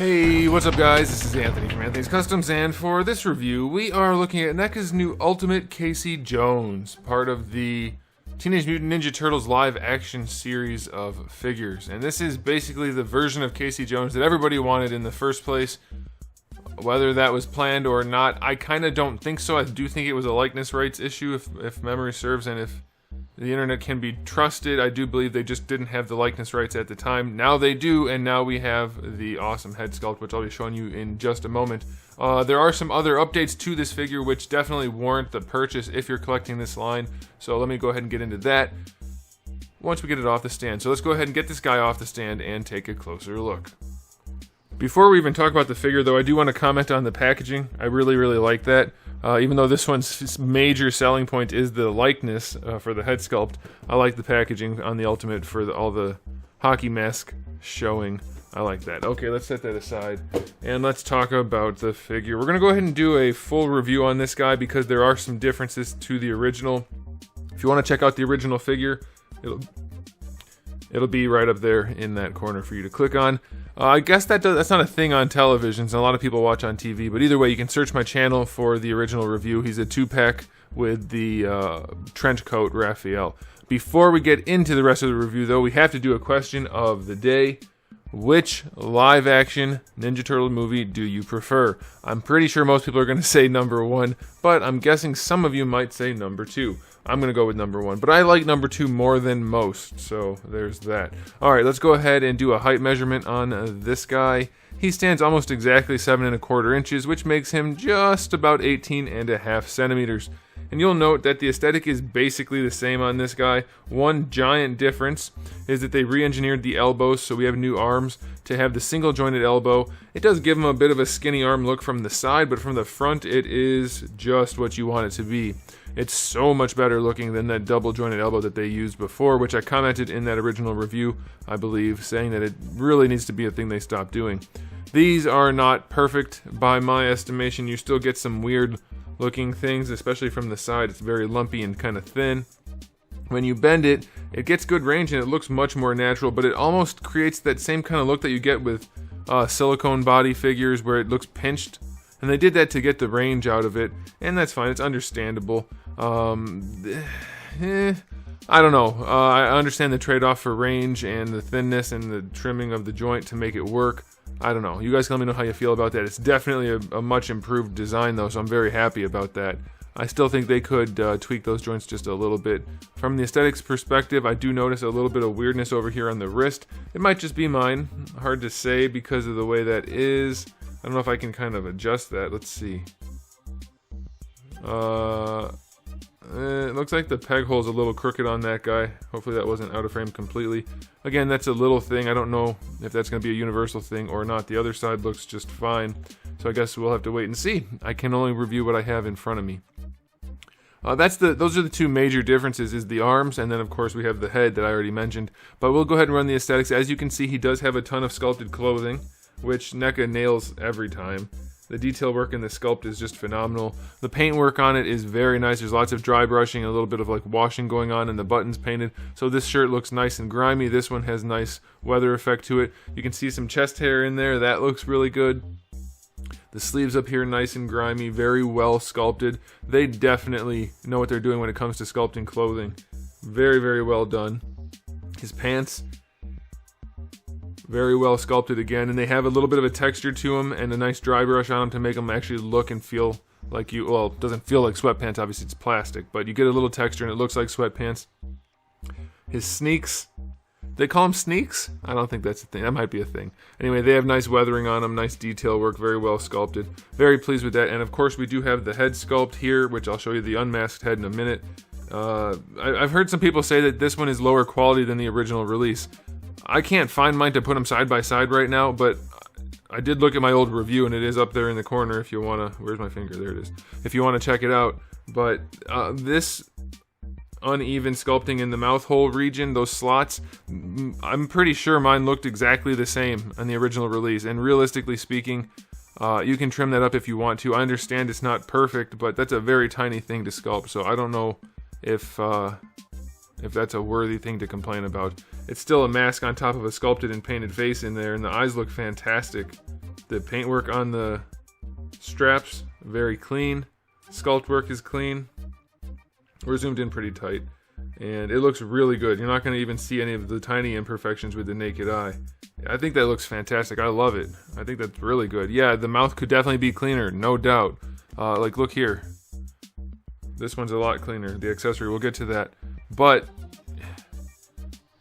Hey, what's up guys? This is Anthony from Anthony's Customs, and for this review, we are looking at NECA's new Ultimate Casey Jones, part of the Teenage Mutant Ninja Turtles live action series of figures. And this is basically the version of Casey Jones that everybody wanted in the first place. Whether that was planned or not, I kind of don't think so. I do think it was a likeness rights issue, if memory serves, and if the internet can be trusted. I do believe they just didn't have the likeness rights at the time. Now they do, and now we have the awesome head sculpt, which I'll be showing you in just a moment. There are some other updates to this figure which definitely warrant the purchase if you're collecting this line. So let me go ahead and get into that once we get it off the stand. So let's go ahead and get this guy off the stand and take a closer look. Before we even talk about the figure, though, I do want to comment on the packaging. I really like that. Even though this one's major selling point is the likeness for the head sculpt, I like the packaging on the Ultimate for all the hockey mask showing. I like that. Okay, let's set that aside, and let's talk about the figure. We're going to go ahead and do a full review on this guy because there are some differences to the original. If you want to check out the original figure, it'll be right up there in that corner for you to click on. I guess that's not a thing on televisions, and a lot of people watch on TV, but either way, you can search my channel for the original review. He's a 2-pack with the trench coat Raphael. Before we get into the rest of the review, though, we have to do a question of the day. Which live-action Ninja Turtle movie do you prefer? I'm pretty sure most people are going to say number 1, but I'm guessing some of you might say number 2. I'm going to go with number 1, but I like number 2 more than most, so there's that. Alright, let's go ahead and do a height measurement on this guy. He stands almost exactly 7 1/4 inches, which makes him just about 18.5 centimeters. And you'll note that the aesthetic is basically the same on this guy. One giant difference is that they re-engineered the elbows, so we have new arms to have the single jointed elbow. It does give him a bit of a skinny arm look from the side, but from the front it is just what you want it to be. It's so much better looking than that double jointed elbow that they used before, which I commented in that original review, I believe, saying that it really needs to be a thing they stopped doing. These are not perfect by my estimation. You still get some weird looking things, especially from the side. It's very lumpy and kind of thin. When you bend it, it gets good range and it looks much more natural, but it almost creates that same kind of look that you get with silicone body figures where it looks pinched. And they did that to get the range out of it, and that's fine. It's understandable. I don't know. I understand the trade-off for range and the thinness and the trimming of the joint to make it work. I don't know. You guys can let me know how you feel about that. It's definitely a much improved design, though, so I'm very happy about that. I still think they could tweak those joints just a little bit. From the aesthetics perspective, I do notice a little bit of weirdness over here on the wrist. It might just be mine. Hard to say because of the way that is. I don't know if I can kind of adjust that. Let's see. It looks like the peg hole's a little crooked on that guy. Hopefully that wasn't out of frame completely. Again, that's a little thing. I don't know if that's going to be a universal thing or not. The other side looks just fine. So I guess we'll have to wait and see. I can only review what I have in front of me. Those are the two major differences, is the arms, and then of course we have the head that I already mentioned. But we'll go ahead and run the aesthetics. As you can see, he does have a ton of sculpted clothing, which NECA nails every time. The detail work in the sculpt is just phenomenal. The paint work on it is very nice. There's lots of dry brushing and a little bit of like washing going on, and the buttons painted. So this shirt looks nice and grimy. This one has nice weather effect to it. You can see some chest hair in there. That looks really good. The sleeves up here nice and grimy, very well sculpted. They definitely know what they're doing when it comes to sculpting clothing. Very well done. His pants, very well sculpted again, and they have a little bit of a texture to them and a nice dry brush on them to make them actually look and feel like well, it doesn't feel like sweatpants, obviously it's plastic, but you get a little texture and it looks like sweatpants. His sneaks, they call them sneaks? I don't think that's a thing. That might be a thing. Anyway, they have nice weathering on them, nice detail work, very well sculpted. Very pleased with that, and of course we do have the head sculpt here, which I'll show you the unmasked head in a minute. I've heard some people say that this one is lower quality than the original release. I can't find mine to put them side by side right now, but I did look at my old review and it is up there in the corner if you want to. Where's my finger? There it is. If you want to check it out. But this uneven sculpting in the mouth hole region, those slots, I'm pretty sure mine looked exactly the same on the original release. And realistically speaking, you can trim that up if you want to. I understand it's not perfect, but that's a very tiny thing to sculpt. So I don't know if that's a worthy thing to complain about. It's still a mask on top of a sculpted and painted face in there, and the eyes look fantastic. The paintwork on the straps, very clean. Sculpt work is clean. We're zoomed in pretty tight. And it looks really good. You're not going to even see any of the tiny imperfections with the naked eye. I think that looks fantastic. I love it. I think that's really good. Yeah, the mouth could definitely be cleaner, no doubt. Like, look here. This one's a lot cleaner, the accessory. We'll get to that. But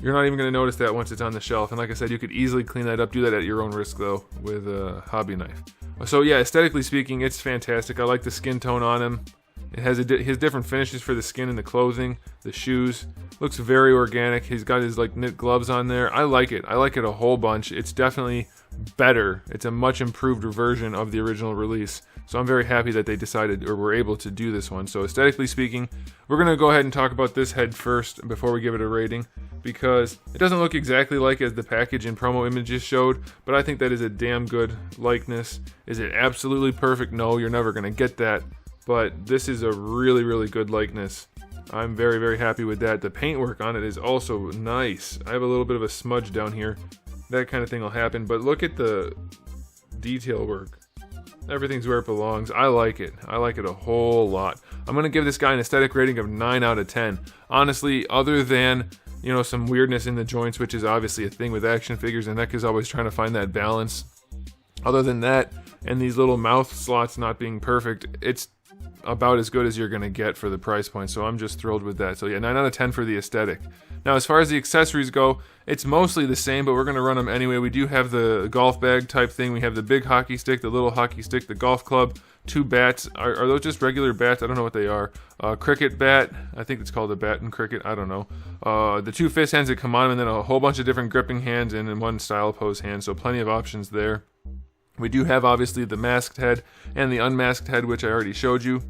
you're not even going to notice that once it's on the shelf. And like I said, you could easily clean that up. Do that at your own risk, though, with a hobby knife. So yeah, aesthetically speaking, it's fantastic. I like the skin tone on him. It has his different finishes for the skin and the clothing, the shoes. Looks very organic. He's got his like knit gloves on there. I like it. I like it a whole bunch. It's definitely better. It's a much improved version of the original release. So I'm very happy that they decided or were able to do this one. So aesthetically speaking, we're going to go ahead and talk about this head first before we give it a rating, because it doesn't look exactly like as the package and promo images showed, but I think that is a damn good likeness. Is it absolutely perfect? No, you're never going to get that, but this is a really, really good likeness. I'm very, very happy with that. The paintwork on it is also nice. I have a little bit of a smudge down here. That kind of thing will happen, but look at the detail work. Everything's where it belongs. I like it. I like it a whole lot. I'm going to give this guy an aesthetic rating of 9 out of 10. Honestly, other than, you know, some weirdness in the joints, which is obviously a thing with action figures, and NECA is always trying to find that balance. Other than that, and these little mouth slots not being perfect, it's about as good as you're going to get for the price point, so I'm just thrilled with that. So yeah, 9 out of 10 for the aesthetic. Now, as far as the accessories go, it's mostly the same, but we're going to run them anyway. We do have the golf bag type thing. We have the big hockey stick, the little hockey stick, the golf club, 2 bats. Are those just regular bats? I don't know what they are. Cricket bat. I think it's called a bat in cricket. I don't know. The 2 fist hands that come on, and then a whole bunch of different gripping hands and 1 style pose hand, so plenty of options there. We do have, obviously, the masked head and the unmasked head, which I already showed you.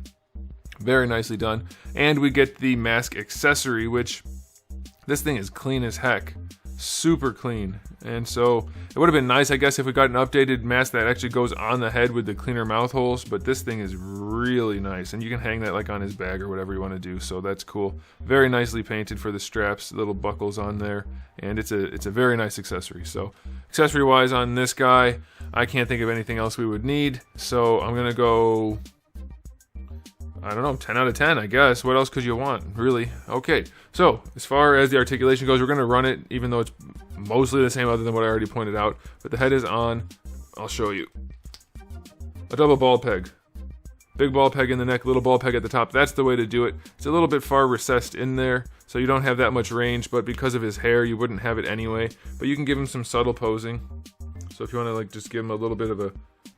Very nicely done. And we get the mask accessory, which this thing is clean as heck. Super clean. And so it would have been nice, I guess, if we got an updated mask that actually goes on the head with the cleaner mouth holes, but this thing is really nice, and you can hang that like on his bag or whatever you want to do, so that's cool. Very nicely painted for the straps, little buckles on there, and it's a very nice accessory. So accessory wise on this guy, I can't think of anything else we would need, so I'm gonna go, I don't know, 10 out of 10, I guess. What else could you want, really? Okay, so as far as the articulation goes, we're going to run it, even though it's mostly the same other than what I already pointed out. But the head is on. I'll show you. A double ball peg. Big ball peg in the neck, little ball peg at the top. That's the way to do it. It's a little bit far recessed in there, so you don't have that much range, but because of his hair, you wouldn't have it anyway. But you can give him some subtle posing. So if you want to like just give him a little bit of a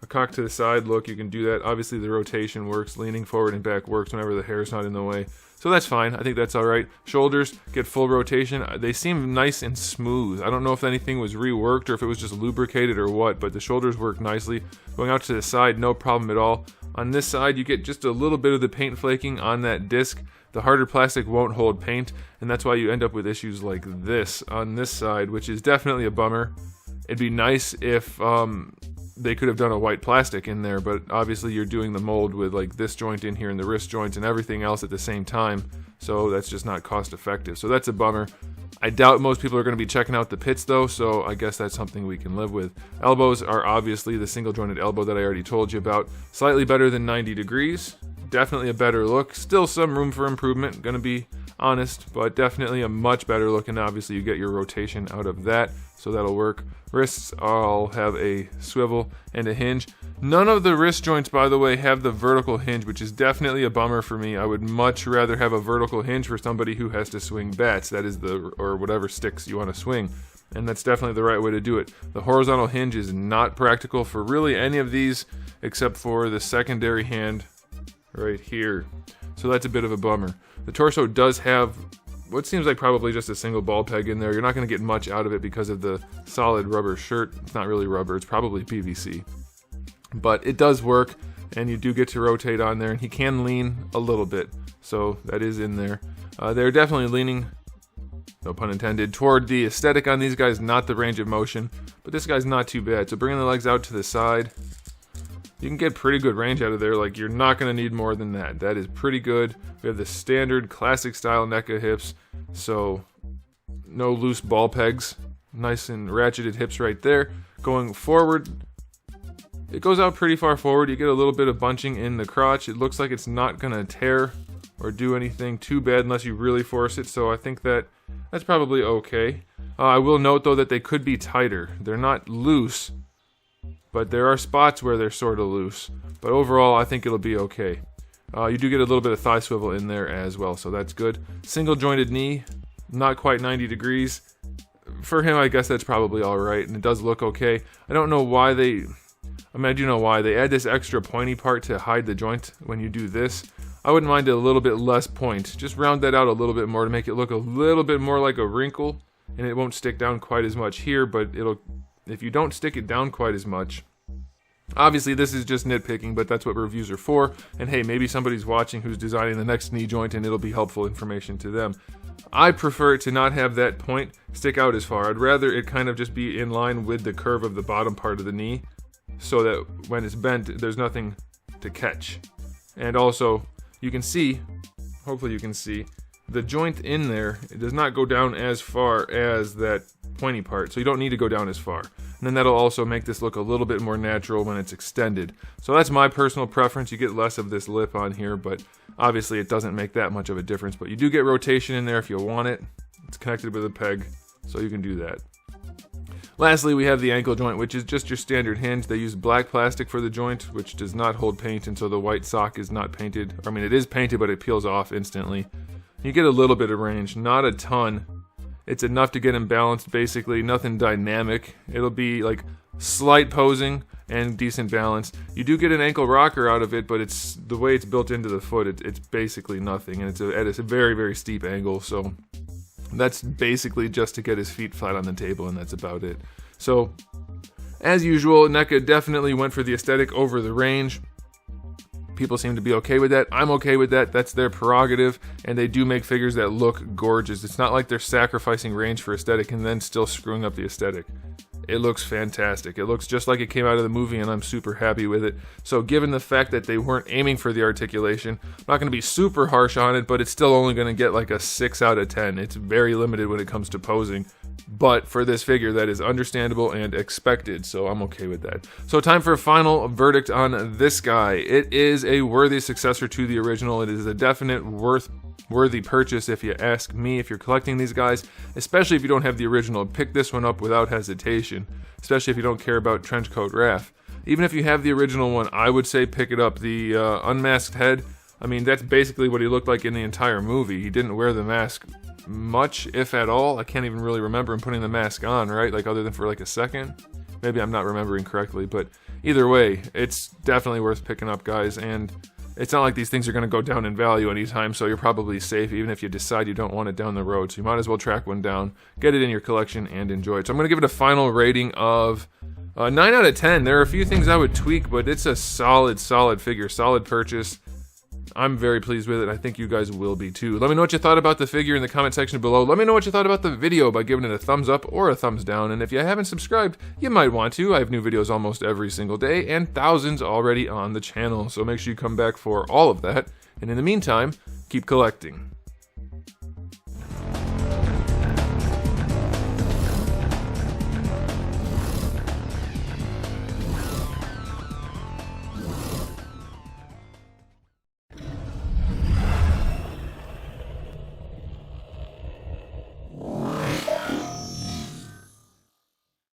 cock to the side look, you can do that. Obviously the rotation works, leaning forward and back works whenever the hair is not in the way. So that's fine, I think that's alright. Shoulders, get full rotation. They seem nice and smooth. I don't know if anything was reworked or if it was just lubricated or what, but the shoulders work nicely. Going out to the side, no problem at all. On this side, you get just a little bit of the paint flaking on that disc. The harder plastic won't hold paint, and that's why you end up with issues like this on this side, which is definitely a bummer. It'd be nice if they could have done a white plastic in there, but obviously you're doing the mold with like this joint in here and the wrist joints and everything else at the same time, so that's just not cost effective. So that's a bummer. I doubt most people are going to be checking out the pits though, so I guess that's something we can live with. Elbows are obviously the single jointed elbow that I already told you about. Slightly better than 90 degrees. Definitely a better look. Still some room for improvement, gonna be honest, but definitely a much better look, and obviously you get your rotation out of that, so that'll work. Wrists all have a swivel and a hinge. None of the wrist joints, by the way, have the vertical hinge, which is definitely a bummer for me. I would much rather have a vertical hinge for somebody who has to swing bats, that is or whatever sticks you want to swing, and that's definitely the right way to do it. The horizontal hinge is not practical for really any of these except for the secondary hand right here, so that's a bit of a bummer. The torso does have what seems like probably just a single ball peg in there. You're not going to get much out of it because of the solid rubber shirt. It's not really rubber, it's probably PVC, but it does work, and you do get to rotate on there, and he can lean a little bit, so that is in there. They're definitely leaning, no pun intended, toward the aesthetic on these guys, not the range of motion, but this guy's not too bad. So bringing the legs out to the side, you can get pretty good range out of there. Like, you're not going to need more than that. That is pretty good. We have the standard classic style NECA hips, so no loose ball pegs. Nice and ratcheted hips right there. Going forward, it goes out pretty far forward. You get a little bit of bunching in the crotch. It looks like it's not going to tear or do anything too bad unless you really force it, so I think that's probably okay. I will note though that they could be tighter. They're not loose, but there are spots where they're sort of loose. But overall, I think it'll be okay. You do get a little bit of thigh swivel in there as well, so that's good. Single jointed knee, not quite 90 degrees. For him, I guess that's probably alright, and it does look okay. I don't know why I do know why. They add this extra pointy part to hide the joint when you do this. I wouldn't mind a little bit less point. Just round that out a little bit more to make it look a little bit more like a wrinkle, and it won't stick down quite as much here, but if you don't stick it down quite as much. Obviously, this is just nitpicking, but that's what reviews are for. And hey, maybe somebody's watching who's designing the next knee joint, and it'll be helpful information to them. I prefer it to not have that point stick out as far. I'd rather it kind of just be in line with the curve of the bottom part of the knee, so that when it's bent, there's nothing to catch. And also, you can see, hopefully you can see, the joint in there, it does not go down as far as that pointy part, so you don't need to go down as far. And then that'll also make this look a little bit more natural when it's extended. So that's my personal preference. You get less of this lip on here, but obviously it doesn't make that much of a difference. But you do get rotation in there if you want it. It's connected with a peg, so you can do that. Lastly, we have the ankle joint, which is just your standard hinge. They use black plastic for the joint, which does not hold paint, and so the white sock is not painted. I mean, it is painted, but it peels off instantly. You get a little bit of range, not a ton. It's enough to get him balanced, basically. Nothing dynamic. It'll be like slight posing and decent balance. You do get an ankle rocker out of it, but it's the way it's built into the foot, it's basically nothing, and it's a very, very steep angle, so that's basically just to get his feet flat on the table, and that's about it. So, as usual, NECA definitely went for the aesthetic over the range. People seem to be okay with that. I'm okay with that. That's their prerogative, and they do make figures that look gorgeous. It's not like they're sacrificing range for aesthetic and then still screwing up the aesthetic. It looks fantastic. It looks just like it came out of the movie, and I'm super happy with it. So given the fact that they weren't aiming for the articulation, I'm not going to be super harsh on it, but it's still only going to get like a 6 out of 10. It's very limited when it comes to posing. But for this figure, that is understandable and expected, so I'm okay with that. So time for a final verdict on this guy. It is a worthy successor to the original. It is a definite worthy purchase if you ask me. If you're collecting these guys, especially if you don't have the original, pick this one up without hesitation, especially if you don't care about Trenchcoat Raph. Even if you have the original one, I would say pick it up. The unmasked head, I mean, that's basically what he looked like in the entire movie. He didn't wear the mask much, if at all. I can't even really remember him putting the mask on, right? Like, other than for like a second. Maybe I'm not remembering correctly, but either way, it's definitely worth picking up, guys, and it's not like these things are going to go down in value anytime, so you're probably safe even if you decide you don't want it down the road. So you might as well track one down, get it in your collection, and enjoy it. So I'm going to give it a final rating of 9 out of 10. There are a few things I would tweak, but it's a solid figure, solid purchase. I'm very pleased with it. I think you guys will be too. Let me know what you thought about the figure in the comment section below. Let me know what you thought about the video by giving it a thumbs up or a thumbs down. And if you haven't subscribed, you might want to. I have new videos almost every single day and thousands already on the channel. So make sure you come back for all of that. And in the meantime, keep collecting.